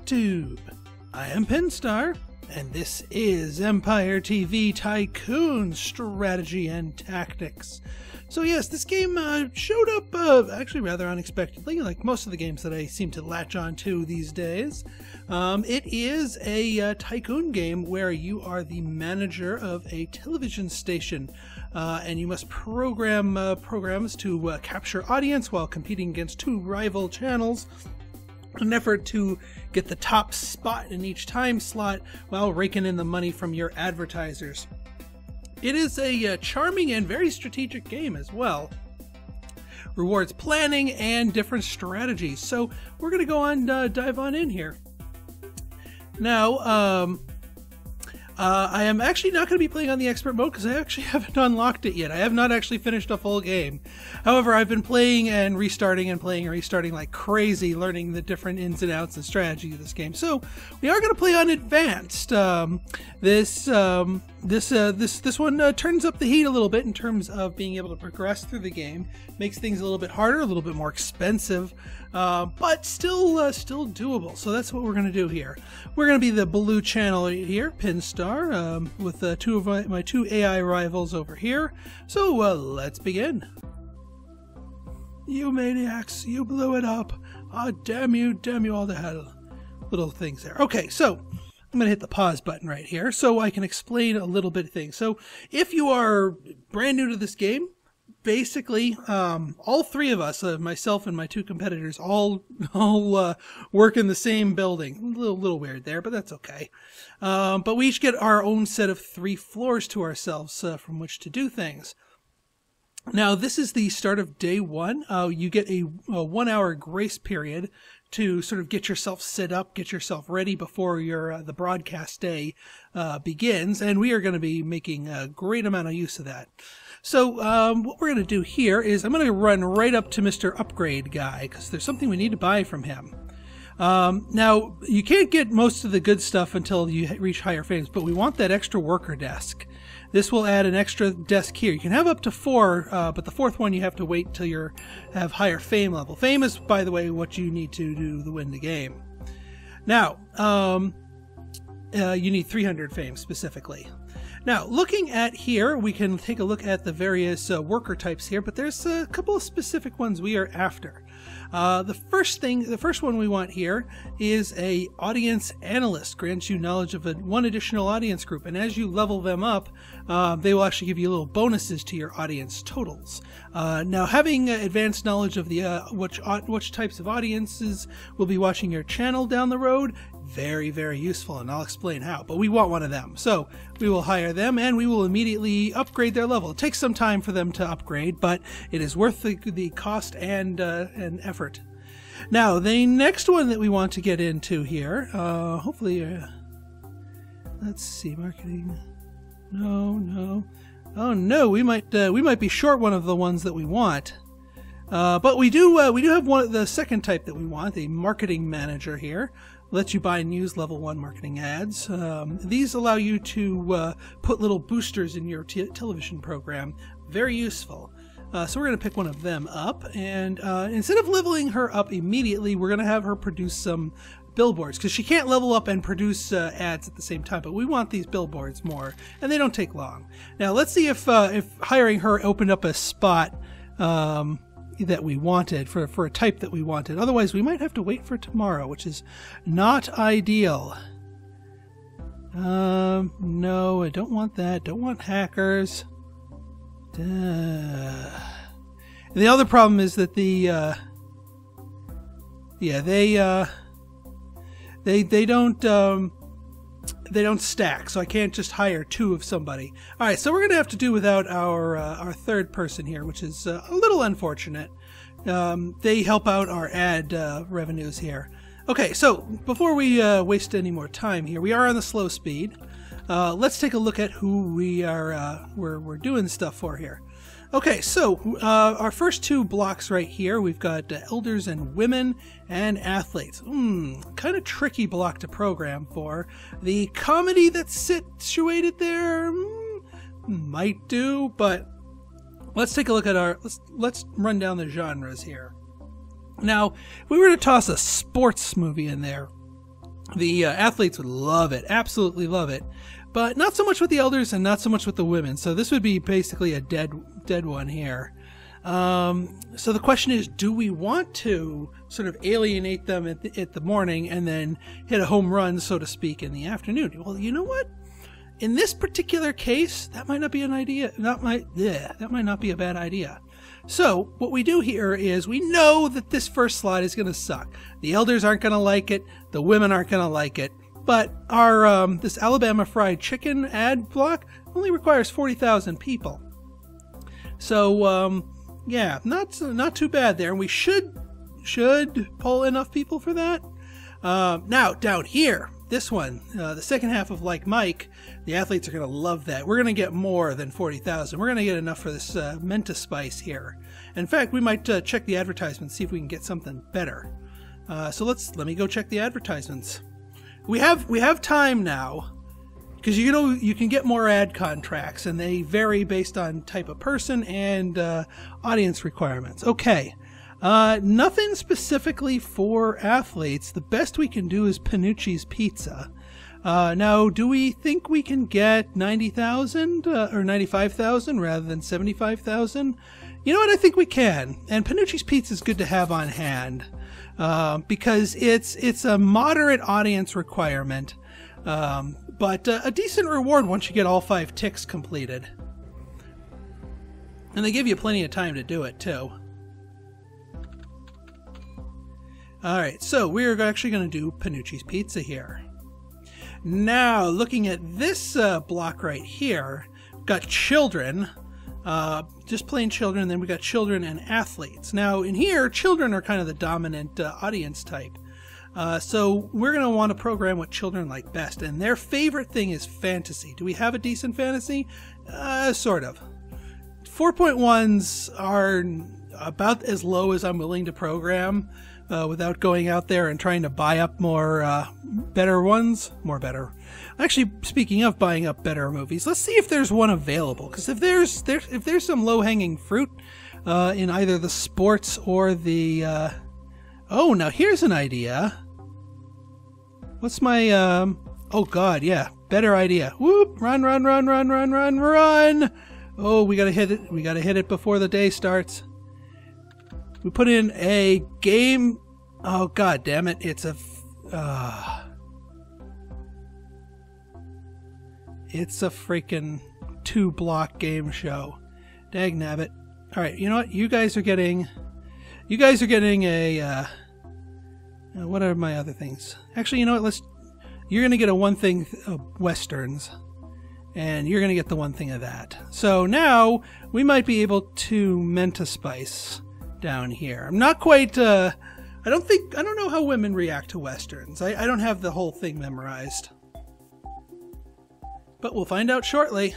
YouTube. I am Pinstar, and this is Empire TV Tycoon Strategy and Tactics. So yes, this game showed up actually rather unexpectedly, like most of the games that I seem to latch on to these days. It is a tycoon game where you are the manager of a television station, and you must program programs to capture audience while competing against two rival channels in an effort to get the top spot in each time slot while raking in the money from your advertisers. It is a charming and very strategic game as well. Rewards planning and different strategies. So we're going to go on, dive on in here. Now, I am actually not going to be playing on the expert mode because I actually haven't unlocked it yet. I have not actually finished a full game. However, I've been playing and restarting like crazy, learning the different ins and outs and strategy of this game. So we are going to play on advanced. This one turns up the heat a little bit in terms of being able to progress through the game. Makes things a little bit harder, a little bit more expensive, but still doable. So that's what we're going to do here. We're going to be the blue channel here, Pinstar, with two of my two AI rivals over here. So let's begin. You maniacs, you blew it up. Ah, damn you all to hell. Little things there. Okay, so I'm going to hit the pause button right here so I can explain a little bit of things. So if you are brand new to this game, basically, all three of us, myself and my two competitors, all work in the same building. A little weird there, but that's okay. But we each get our own set of 3 floors to ourselves from which to do things. Now, this is the start of day 1. You get a 1-hour grace period to sort of get yourself set up, get yourself ready before the broadcast day begins, and we are going to be making a great amount of use of that. So what we're going to do here is I'm going to run right up to Mr. Upgrade guy because there's something we need to buy from him. Now, you can't get most of the good stuff until you reach higher frames, but we want that extra worker desk. This will add an extra desk here. You can have up to 4, but the 4th one you have to wait till you have higher fame level. Fame is, by the way, what you need to do to win the game. Now, you need 300 fame specifically. Now, looking at here, we can take a look at the various worker types here, but there's a couple of specific ones we are after. The first one we want here is a audience analyst. Grants you knowledge of one additional audience group, and as you level them up, they will actually give you little bonuses to your audience totals. Now, having advanced knowledge of the which types of audiences will be watching your channel down the road, very, very useful, and I'll explain how. But we want one of them, so we will hire them, and we will immediately upgrade their level. It takes some time for them to upgrade, but it is worth the cost and effort. Now, the next one that we want to get into here, hopefully, let's see, marketing. No. Oh no, we might be short one of the ones that we want. But we do have the second type that we want, the marketing manager here. Lets you buy and use level 1 marketing ads. These allow you to put little boosters in your television program. Very useful. So we're going to pick one of them up, and instead of leveling her up immediately, we're going to have her produce some billboards, because she can't level up and produce ads at the same time, but we want these billboards more, and they don't take long. Now let's see if hiring her opened up a spot that we wanted for a type that we wanted. Otherwise, we might have to wait for tomorrow, which is not ideal. No, I don't want that. Don't want hackers. And the other problem is that they don't stack, so I can't just hire 2 of somebody. All right, so we're gonna have to do without our third person here, which is a little unfortunate. They help out our ad revenues here. Okay, so before we waste any more time here, we are on the slow speed. Let's take a look at who we're doing stuff for here. Okay, so our first 2 blocks right here, we've got elders and women and athletes. Kind of tricky block to program for. The comedy that's situated there might do, but let's take a look at let's run down the genres here. Now, if we were to toss a sports movie in there, The athletes would love it, absolutely love it, but not so much with the elders and not so much with the women. So this would be basically a dead one here. So the question is, do we want to sort of alienate them at the morning and then hit a home run, so to speak, in the afternoon? Well, you know what? In this particular case, that might not be an idea. That might not be a bad idea. So what we do here is we know that this first slot is going to suck. The elders aren't going to like it. The women aren't going to like it. But our this Alabama fried chicken ad block only requires 40,000 people. So yeah, not too bad there. And we should pull enough people for that. Now down here, this one, the second half of Like Mike, the athletes are going to love that. We're going to get more than 40,000. We're going to get enough for this Menta Spice here. In fact, we might check the advertisements, see if we can get something better. So let me go check the advertisements. We have time now, because you can get more ad contracts, and they vary based on type of person and audience requirements. Okay. Nothing specifically for athletes. The best we can do is Panucci's Pizza. Now, do we think we can get 90,000 or 95,000 rather than 75,000? You know what? I think we can. And Panucci's Pizza is good to have on hand because it's a moderate audience requirement, but a decent reward once you get all 5 ticks completed. And they give you plenty of time to do it too. Alright, so we're actually going to do Panucci's Pizza here. Now, looking at this block right here, we've got children, just plain children, then we got children and athletes. Now, in here, children are kind of the dominant audience type. So we're going to want to program what children like best, and their favorite thing is fantasy. Do we have a decent fantasy? Sort of. 4.1s are about as low as I'm willing to program. Without going out there and trying to buy up more better ones. Actually, speaking of buying up better movies, let's see if there's one available. Because if there's some low-hanging fruit in either the sports or the... Oh, now here's an idea. What's my... Oh, God, yeah. Better idea. Whoop! Run, run, run, run, run, run, run! Oh, we gotta hit it. We gotta hit it before the day starts. We put in a game. Oh, God damn it. It's a freaking 2-block game show. Dagnabbit. All right. You know what? You guys are getting a, what are my other things? Actually, you know what? You're going to get a one thing of Westerns, and you're going to get the one thing of that. So now we might be able to Menta Spice down here. I'm not quite, I don't know how women react to Westerns. I don't have the whole thing memorized. But we'll find out shortly.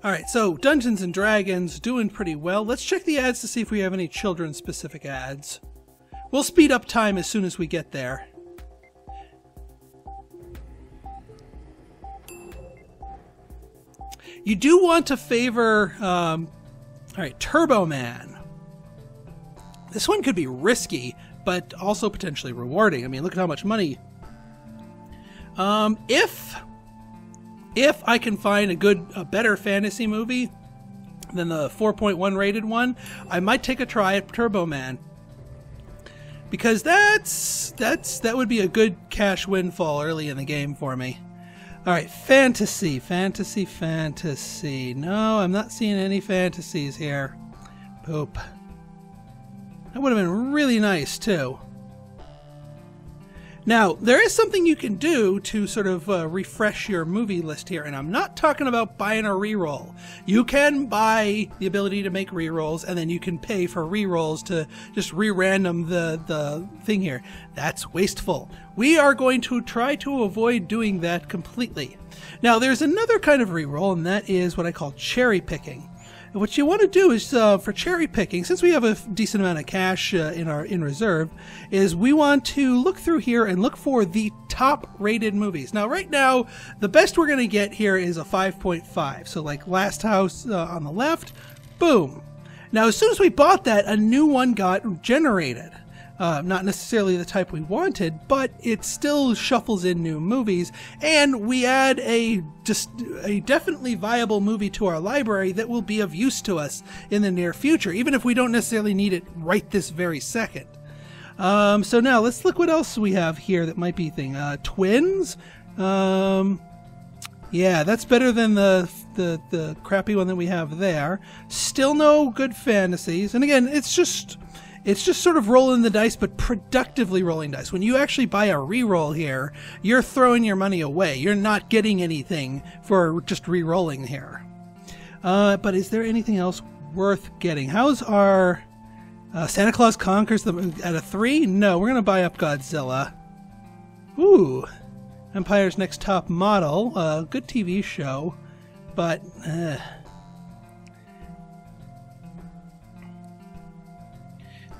Alright, so Dungeons and Dragons doing pretty well. Let's check the ads to see if we have any children-specific ads. We'll speed up time as soon as we get there. You do want to favor... Alright, Turbo Man. This one could be risky, but also potentially rewarding. I mean, look at how much money. If I can find a better fantasy movie than the 4.1 rated one, I might take a try at Turbo Man. Because that would be a good cash windfall early in the game for me. Alright, fantasy. No, I'm not seeing any fantasies here. Poop. That would have been really nice, too. Now, there is something you can do to sort of refresh your movie list here, and I'm not talking about buying a reroll. You can buy the ability to make rerolls, and then you can pay for rerolls to just re-random the thing here. That's wasteful. We are going to try to avoid doing that completely. Now, there's another kind of reroll, and that is what I call cherry picking. And what you want to do is, for cherry picking, since we have a decent amount of cash in reserve, is we want to look through here and look for the top rated movies. Now, right now, the best we're going to get here is a 5.5. So like Last House on the left, boom. Now, as soon as we bought that, a new one got generated. Not necessarily the type we wanted, but it still shuffles in new movies, and we add a definitely viable movie to our library that will be of use to us in the near future, even if we don't necessarily need it right this very second. So now let's look what else we have here that might be thing. Twins? Yeah, that's better than the crappy one that we have there. Still no good fantasies. And again, it's just sort of rolling the dice, but productively rolling dice. When you actually buy a reroll here, you're throwing your money away. You're not getting anything for just re-rolling here. But is there anything else worth getting? How's our Santa Claus Conquers at a 3? No, we're going to buy up Godzilla. Ooh. Empire's Next Top Model, good TV show, but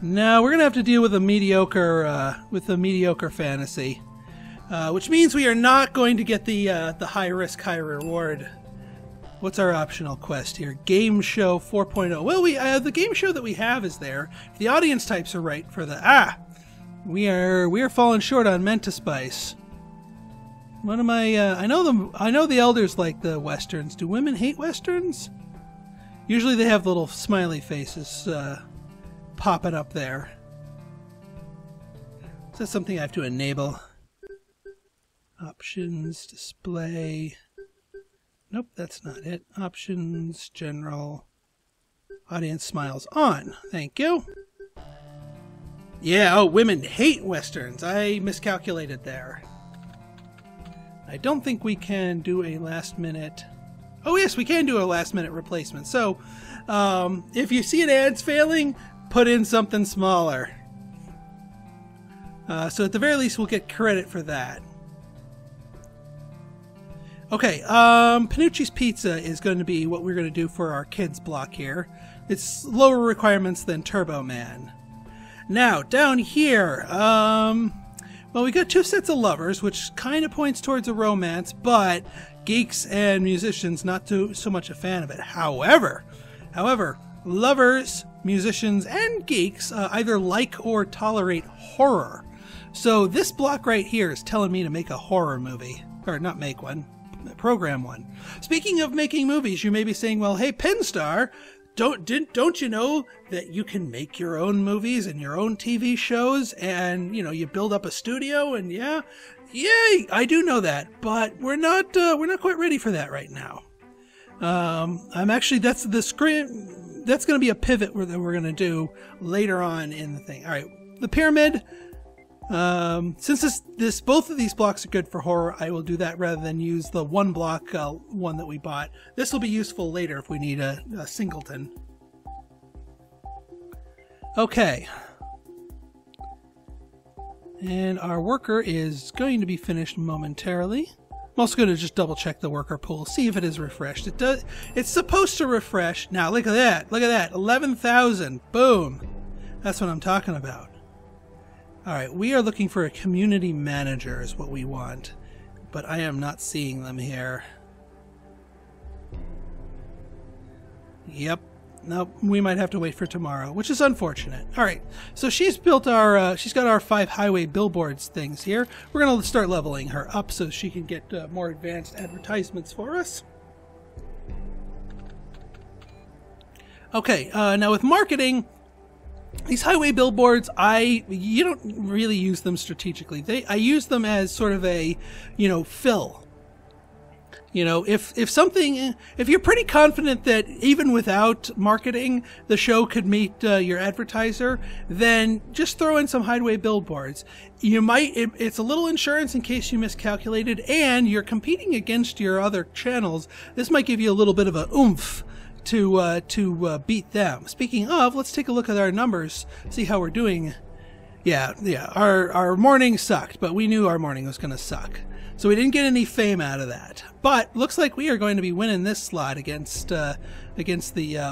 no, we're gonna have to deal with a mediocre fantasy, which means we are not going to get the high risk, high reward. What's our optional quest here? Game show 4.0. Well, the game show that we have is there. If the audience types are right for the we are falling short on Mentaspice. What am I know the elders like the westerns. Do women hate westerns? Usually they have little smiley faces popping up there. Is that something I have to enable? Options, display. Nope, that's not it. Options, general, audience smiles on. Thank you. Yeah, oh, women hate westerns. I miscalculated there. I don't think we can do a last minute... Oh yes, we can do a last minute replacement. So, if you see an ad's failing, put in something smaller. So at the very least, we'll get credit for that. Okay, Panucci's Pizza is going to be what we're going to do for our kids block here. It's lower requirements than Turbo Man. Now, down here, well, we got 2 sets of lovers, which kind of points towards a romance, but geeks and musicians not so much a fan of it. However, lovers, musicians, and geeks either like or tolerate horror. So this block right here is telling me to make a horror movie. Or not make one, program one. Speaking of making movies, you may be saying, well, hey, Pinstar, don't you know that you can make your own movies and your own TV shows, and you know, you build up a studio? And yeah, I do know that, but we're not quite ready for that right now. I'm actually, that's the script. That's going to be a pivot that we're going to do later on in the thing. All right, the pyramid. Since both of these blocks are good for horror, I will do that rather than use the one block one that we bought. This will be useful later if we need a singleton. Okay. And our worker is going to be finished momentarily. I'm also going to just double check the worker pool, see if it is refreshed. It's supposed to refresh. Now look at that. Look at that. 11,000. Boom. That's what I'm talking about. Alright, we are looking for a community manager is what we want, but I am not seeing them here. Yep. Nope, we might have to wait for tomorrow, which is unfortunate. Alright, so she's built our, she's got our 5 highway billboards things here. We're going to start leveling her up so she can get more advanced advertisements for us. Okay, now with marketing, these highway billboards, you don't really use them strategically. I use them as sort of a, fill. If you're pretty confident that even without marketing, the show could meet your advertiser, then just throw in some highway billboards. It's a little insurance in case you miscalculated, and you're competing against your other channels. This might give you a little bit of a oomph to beat them. Speaking of, let's take a look at our numbers, see how we're doing. Yeah, our morning sucked, but we knew our morning was going to suck. So we didn't get any fame out of that. But looks like we are going to be winning this slot against the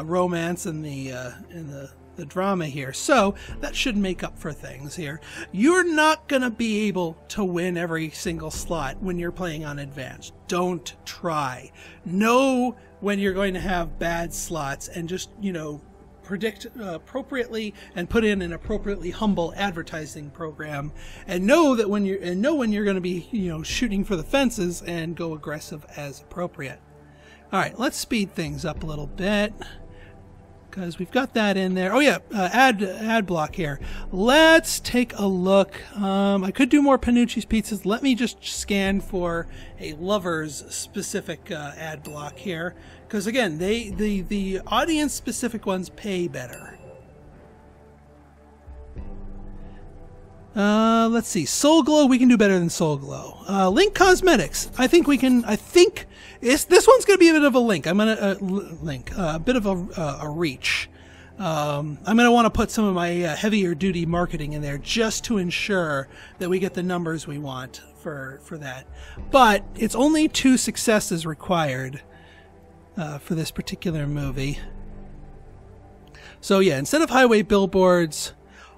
romance and the drama here. So that should make up for things here. You're not going to be able to win every single slot when you're playing on advanced. Don't try. Know when you're going to have bad slots and just, predict appropriately and put in an appropriately humble advertising program, and know when you're going to be, you know, shooting for the fences and go aggressive as appropriate. All right, let's speed things up a little bit, because we've got that in there. Oh yeah, ad block here. Let's take a look. I could do more Panucci's pizzas. Let me just scan for a Lovers specific ad block here, because again, the audience specific ones pay better. Let's see. Soul Glow, we can do better than Soul Glow. Link Cosmetics, I think we can. I think this one's going to be a bit of a link. I'm going to a bit of a reach. I'm going to want to put some of my heavier duty marketing in there just to ensure that we get the numbers we want for that. But it's only 2 successes required for this particular movie. So yeah, instead of highway billboards,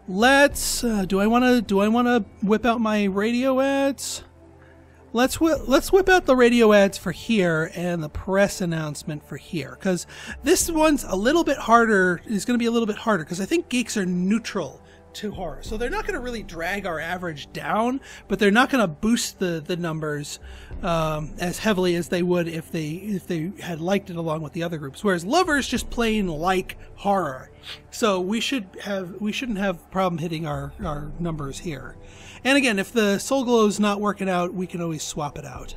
let's do I want to whip out my radio ads? Let's whip out the radio ads for here and the press announcement for here, because this one's a little bit harder. It's going to be a little bit harder because I think geeks are neutral to horror, so they're not going to really drag our average down, but they're not going to boost the numbers as heavily as they would if they had liked it along with the other groups. Whereas Lovers just plain like horror, so we shouldn't have problem hitting our numbers here. And again, if the Soul Glow's not working out, we can always swap it out.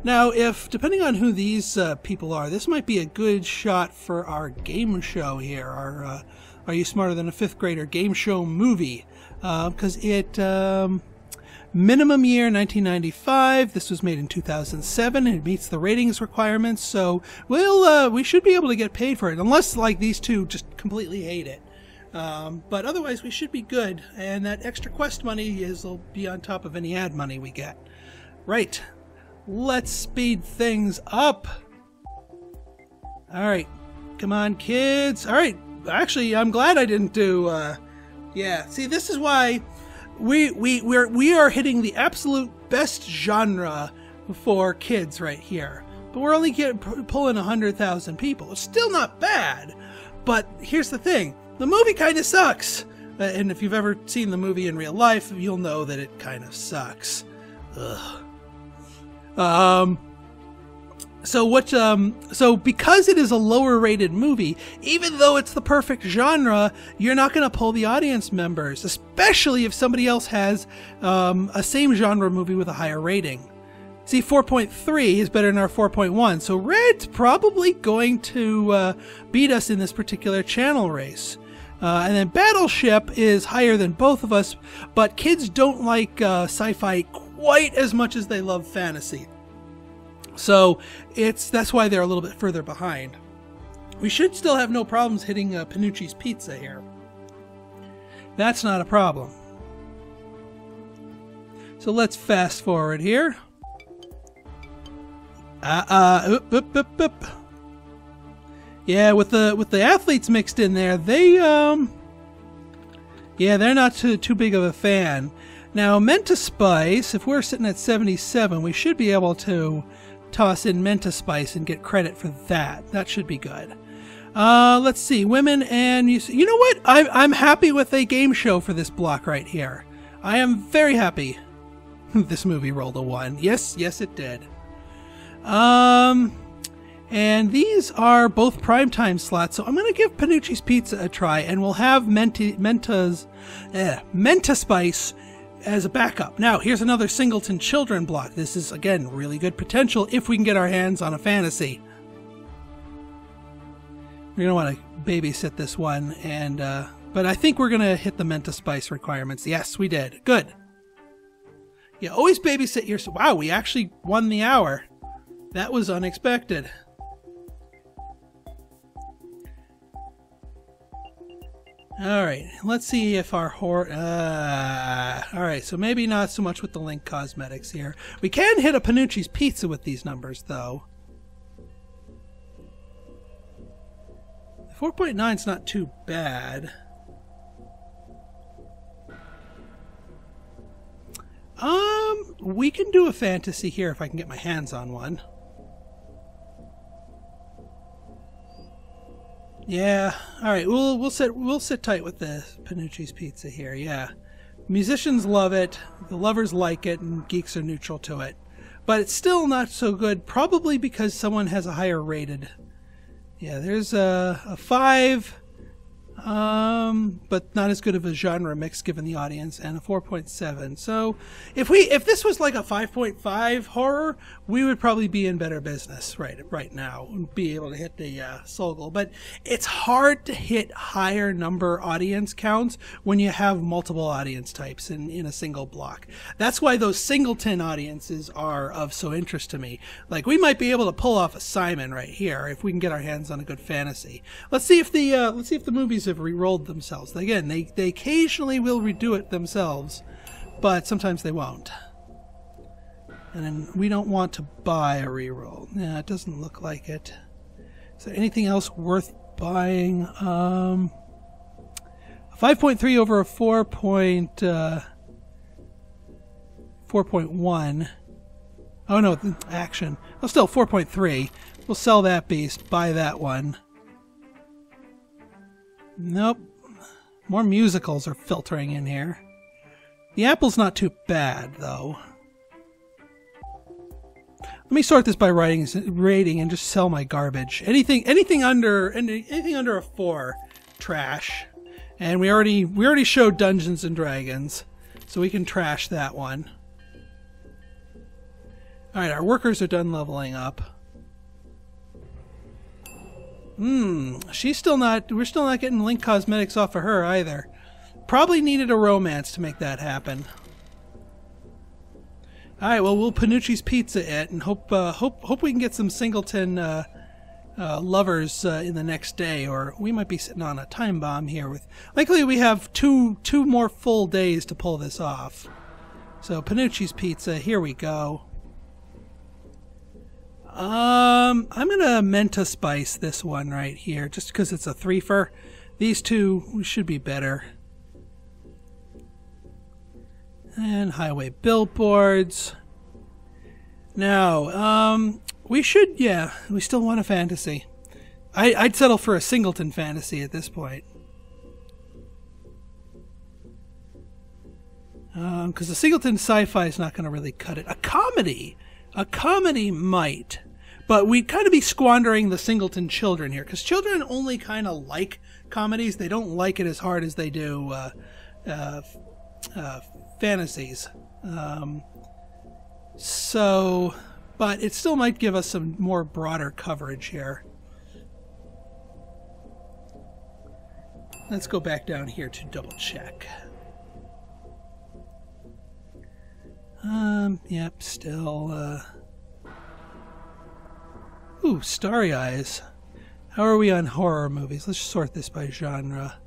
Now, depending on who these people are, this might be a good shot for our game show here. Our Are You Smarter Than a Fifth Grader game show movie, because it minimum year 1995. This was made in 2007. It meets the ratings requirements, so we should be able to get paid for it, unless like these two just completely hate it. But otherwise, we should be good, and that extra quest money will be on top of any ad money we get. Right, let's speed things up. All right, come on, kids. All right, actually, I'm glad I didn't do. Yeah, see, this is why we are hitting the absolute best genre for kids right here. But we're only pulling 100,000 people. It's still not bad, but here's the thing. The movie kind of sucks, and if you've ever seen the movie in real life, you'll know that it kind of sucks. Ugh. So because it is a lower rated movie, even though it's the perfect genre, you're not going to pull the audience members, especially if somebody else has a same genre movie with a higher rating. See, 4.3 is better than our 4.1, so Red's probably going to beat us in this particular channel race. And then Battleship is higher than both of us, but kids don't like sci-fi quite as much as they love fantasy. So that's why they're a little bit further behind. We should still have no problems hitting Panucci's Pizza here. That's not a problem. So let's fast forward here. Yeah, with the athletes mixed in there, they're not too big of a fan. Now, Menta Spice, if we're sitting at 77, we should be able to toss in Menta Spice and get credit for that. That should be good. Let's see, women and you know what? I'm happy with a game show for this block right here. I am very happy. This movie rolled a 1. Yes, it did. And these are both primetime slots, so I'm going to give Panucci's Pizza a try, and we'll have Menta Spice as a backup. Now, here's another Singleton Children block. This is, again, really good potential if we can get our hands on a fantasy. We're going to want to babysit this one, and but I think we're going to hit the Menta Spice requirements. Yes, we did. Good. Yeah, always babysit your... Wow, we actually won the hour. That was unexpected. Alright, let's see if our alright, so maybe not so much with the Link Cosmetics here. We can hit a Panucci's Pizza with these numbers, though. 4.9's not too bad. We can do a fantasy here if I can get my hands on one. Yeah. All right. We'll sit tight with the Panucci's Pizza here. Yeah. Musicians love it. The lovers like it, and geeks are neutral to it. But it's still not so good, probably because someone has a higher rated. Yeah, there's a 5, but not as good of a genre mix given the audience, and a 4.7. So if this was like a 5.5 horror, we would probably be in better business right now and be able to hit the Sogol. But it's hard to hit higher number audience counts when you have multiple audience types in a single block. That's why those singleton audiences are of so interest to me. Like, we might be able to pull off a Simon right here if we can get our hands on a good fantasy. Let's see if the movies have re-rolled themselves. Again, they occasionally will redo it themselves, but sometimes they won't. And then we don't want to buy a re-roll. Yeah, it doesn't look like it. Is there anything else worth buying? A 5.3 over a 4.1. Oh no, action. Well, still 4.3. We'll sell that beast. Buy that one. Nope. More musicals are filtering in here. The Apple's not too bad, though. Let me sort this by rating and just sell my garbage. Anything under a 4, trash. And we already showed Dungeons and Dragons, so we can trash that one. All right, our workers are done leveling up. She's still not. We're still not getting Link cosmetics off of her either. Probably needed a romance to make that happen. All right, well, we'll Panucci's Pizza it and hope we can get some singleton lovers in the next day, or we might be sitting on a time bomb here. Likely we have two more full days to pull this off. So Panucci's Pizza, here we go. I'm gonna Menta Spice this one right here, just because it's a 3-fer. These two should be better. And highway billboards. Now, we still want a fantasy. I'd settle for a singleton fantasy at this point. Because the singleton sci-fi is not going to really cut it. A comedy might. But we'd kind of be squandering the singleton children here, because children only kind of like comedies. They don't like it as hard as they do fantasies. But it still might give us some more broader coverage here. Let's go back down here to double check. Yep, still, Ooh, Starry Eyes. How are we on horror movies? Let's sort this by genre.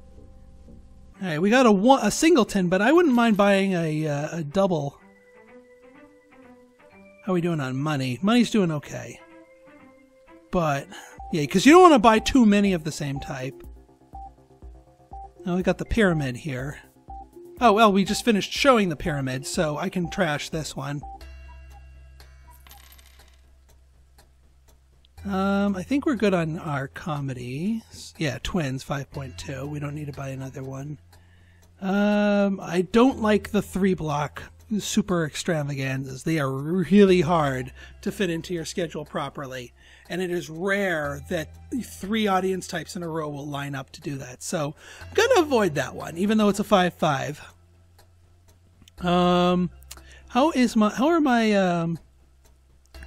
Alright, we got a singleton, but I wouldn't mind buying a double. How are we doing on money? Money's doing okay. But, yeah, because you don't want to buy too many of the same type. Now we got the pyramid here. Oh, well, we just finished showing the pyramid, so I can trash this one. I think we're good on our comedy. Yeah, Twins, 5.2. We don't need to buy another one. I don't like the 3-block super extravaganzas. They are really hard to fit into your schedule properly. And it is rare that 3 audience types in a row will line up to do that. So I'm going to avoid that one, even though it's a 5.5. How are my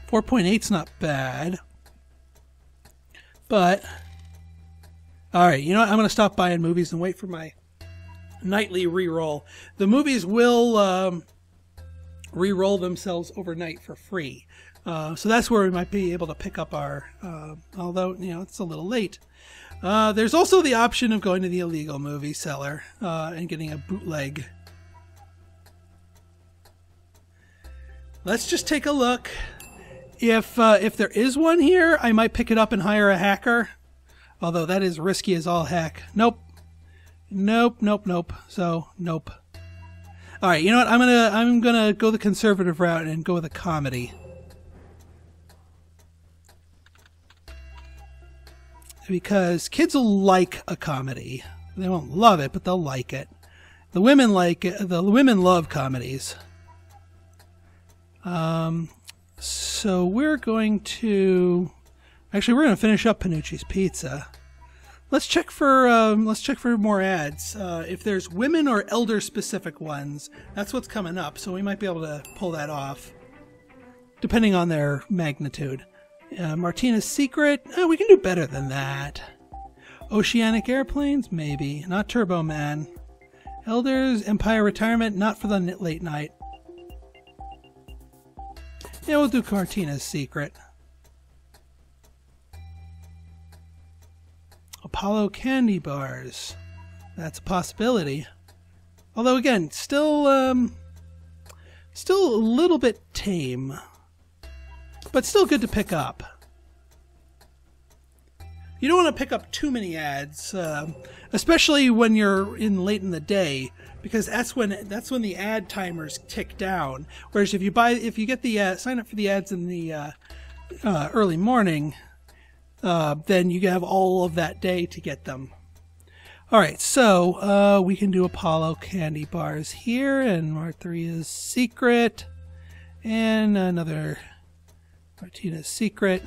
4.8's not bad. But, alright, you know what? I'm going to stop buying movies and wait for my nightly re-roll. The movies will re-roll themselves overnight for free. So that's where we might be able to pick up our, although, you know, it's a little late. There's also the option of going to the illegal movie seller and getting a bootleg. Let's just take a look. If there is one here, I might pick it up and hire a hacker. Although that is risky as all heck. Nope. Nope, nope, nope. So, nope. Alright, you know what? I'm gonna go the conservative route and go with a comedy. because kids will like a comedy. They won't love it, but they'll like it. The women like it. The women love comedies. So we're going to... Actually, we're going to finish up Panucci's Pizza. Let's check for more ads. If there's women or elder specific ones, that's what's coming up. So we might be able to pull that off, depending on their magnitude. Martina's Secret. We can do better than that. Oceanic Airplanes, maybe. Not Turbo Man. Elders, Empire Retirement, not for the late night. Yeah, we'll do Martina's Secret. Apollo Candy Bars. That's a possibility. Although, again, still a little bit tame. But still good to pick up. You don't want to pick up too many ads, especially when you're late in the day, because that's when the ad timers tick down. Whereas if you get the sign up for the ads in the early morning, then you have all of that day to get them. All right, so we can do Apollo Candy Bars here, and Martina's Secret, and another Martina's Secret.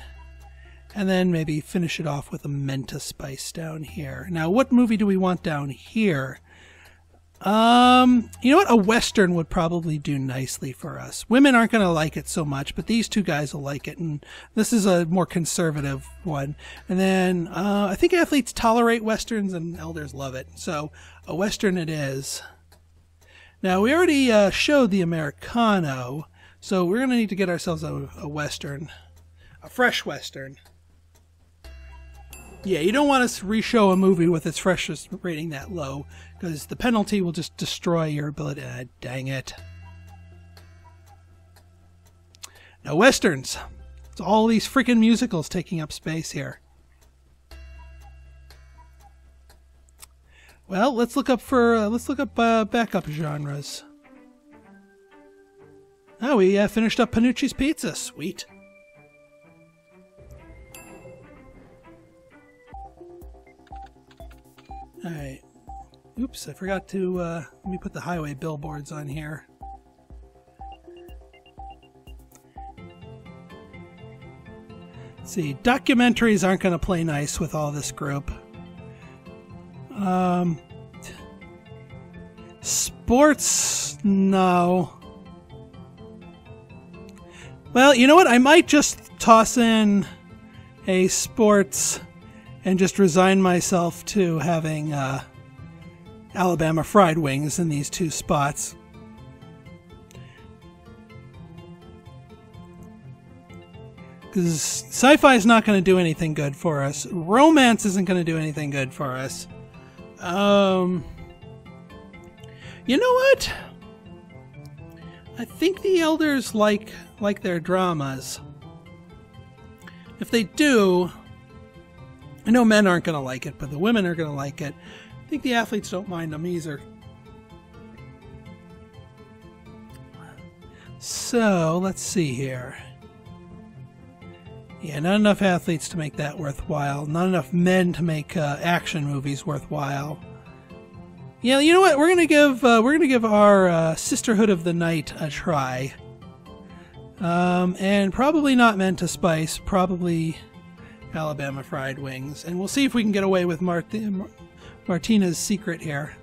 And then maybe finish it off with a Menta Spice down here. Now, what movie do we want down here? You know what? A Western would probably do nicely for us. Women aren't going to like it so much, but these two guys will like it. And this is a more conservative one. And then I think athletes tolerate Westerns and elders love it. So a Western it is. Now, we already showed the Americano. So we're going to need to get ourselves a Western. A fresh Western. Yeah, you don't want to re-show a movie with its freshness rating that low, because the penalty will just destroy your ability. Dang it. No Westerns. It's all these freaking musicals taking up space here. Well, let's look up backup genres. Oh, we finished up Panucci's Pizza. Sweet. Alright. Oops, I forgot to, let me put the highway billboards on here. Let's see, documentaries aren't going to play nice with all this group. Sports, no. Well, you know what? I might just toss in a sports and just resign myself to having Alabama fried wings in these two spots. Because sci-fi is not going to do anything good for us. Romance isn't going to do anything good for us. You know what? I think the elders like their dramas. If they do, I know men aren't going to like it, but the women are going to like it. I think the athletes don't mind them either. So, let's see here. Yeah, not enough athletes to make that worthwhile. Not enough men to make action movies worthwhile. Yeah, you know what? We're gonna give our Sisterhood of the Night a try. And probably not Menta Spice. Probably Alabama fried wings, and we'll see if we can get away with Martina's Secret here.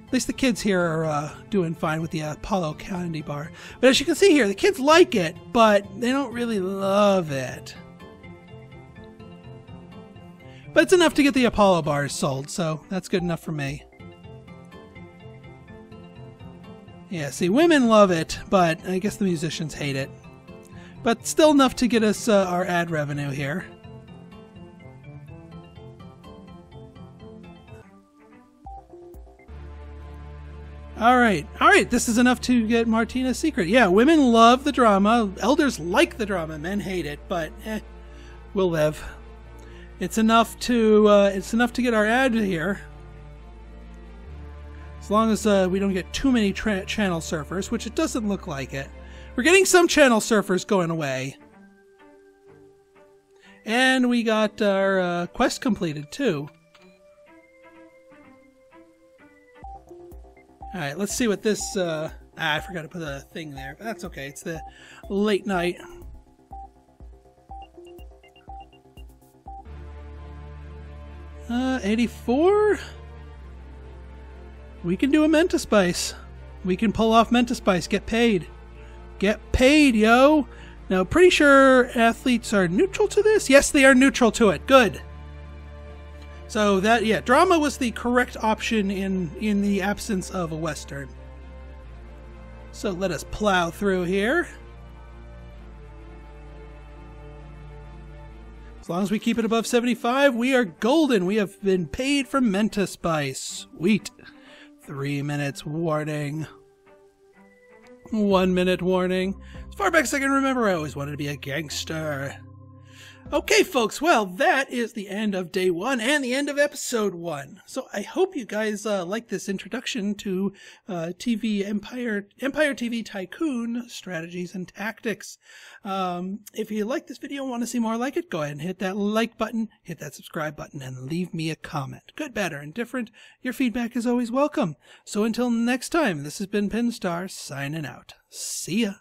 At least the kids here are doing fine with the Apollo Candy Bar. But as you can see here, the kids like it, but they don't really love it. But it's enough to get the Apollo bars sold, so that's good enough for me. Yeah, see, women love it, but I guess the musicians hate it. But still enough to get us our ad revenue here. Alright, this is enough to get Martina's Secret. Yeah, women love the drama, elders like the drama, men hate it, but we'll live. It's enough to get our ad here. As long as we don't get too many channel surfers, which it doesn't look like it. We're getting some channel surfers going away. And we got our quest completed, too. Alright, let's see what this... I forgot to put a thing there. But that's okay. It's the late night. $84? We can do a Mentaspice. We can pull off Mentaspice. Get paid. Get paid, yo! Now, pretty sure athletes are neutral to this? Yes, they are neutral to it. Good. So that, yeah, drama was the correct option in the absence of a Western. So let us plow through here. As long as we keep it above 75, we are golden. We have been paid for Mentaspice. Sweet. 3 minutes warning. 1 minute warning. As far back as I can remember, I always wanted to be a gangster. Okay, folks, well, that is the end of day 1 and the end of episode 1. So I hope you guys like this introduction to TV Empire TV Tycoon strategies and tactics. If you like this video and want to see more like it, go ahead and hit that like button, hit that subscribe button, and leave me a comment. Good, bad, or indifferent, your feedback is always welcome. So until next time, this has been Pinstar signing out. See ya.